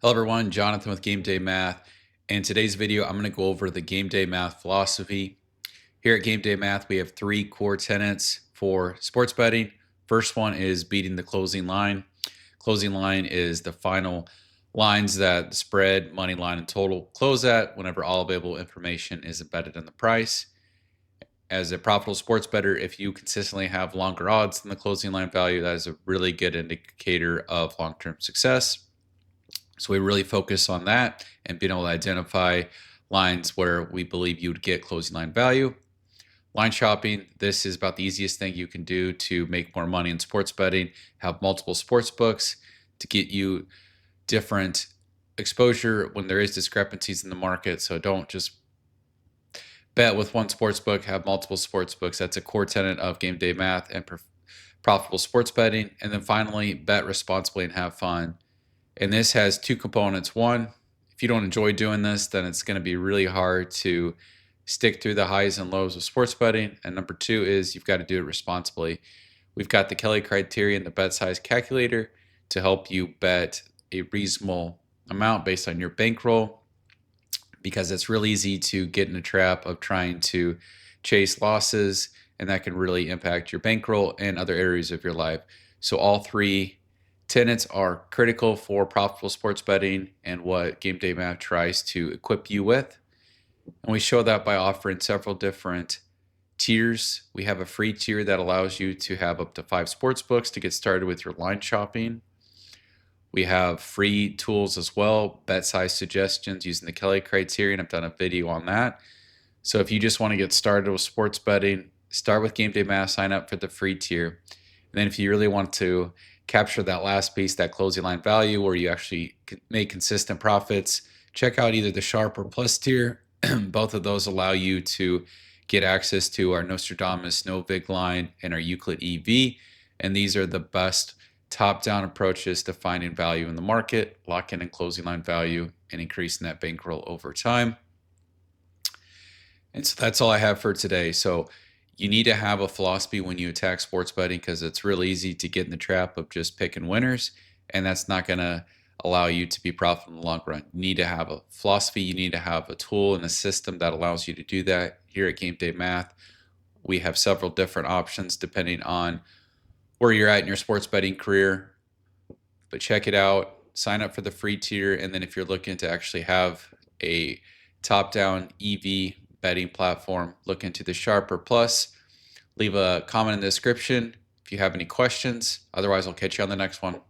Hello everyone, Jonathan with Game Day Math. In today's video, I'm going to go over the Game Day Math philosophy. Here at Game Day Math, we have three core tenets for sports betting. First one is beating the closing line. Closing line is the final lines that the spread, money line, and total close at whenever all available information is embedded in the price. As a profitable sports bettor, if you consistently have longer odds than the closing line value, that is a really good indicator of long-term success. So we really focus on that and being able to identify lines where we believe you would get closing line value. Line shopping, this is about the easiest thing you can do to make more money in sports betting. Have multiple sports books to get you different exposure when there is discrepancies in the market. So don't just bet with one sports book, have multiple sports books. That's a core tenet of Game Day Math and profitable sports betting. And then finally, bet responsibly and have fun. And this has two components. One, if you don't enjoy doing this, then it's going to be really hard to stick through the highs and lows of sports betting. And number two is you've got to do it responsibly. We've got the Kelly criteria and the bet size calculator to help you bet a reasonable amount based on your bankroll, because it's real easy to get in a trap of trying to chase losses, and that can really impact your bankroll and other areas of your life. So all three tenets are critical for profitable sports betting and what Game Day Math tries to equip you with. And we show that by offering several different tiers. We have a free tier that allows you to have up to 5 sports books to get started with your line shopping. We have free tools as well, bet size suggestions using the Kelly criterion. I've done a video on that. So if you just want to get started with sports betting, start with Game Day Math, sign up for the free tier. And then if you really want to capture that last piece, that closing line value where you actually make consistent profits, check out either the Sharp or Plus tier. Both of those allow you to get access to our Nostradamus No Vig line and our Euclid EV. And these are the best top-down approaches to finding value in the market, locking in closing line value, and increasing that bankroll over time. And so that's all I have for today. So you need to have a philosophy when you attack sports betting, because it's real easy to get in the trap of just picking winners, and that's not going to allow you to be profitable in the long run. You need to have a philosophy. You need to have a tool and a system that allows you to do that. Here at Game Day Math, we have several different options depending on where you're at in your sports betting career. But check it out. Sign up for the free tier, and then if you're looking to actually have a top-down EV betting platform, look into the Sharp or Plus. Leave a comment in the description if you have any questions. Otherwise, I'll catch you on the next one.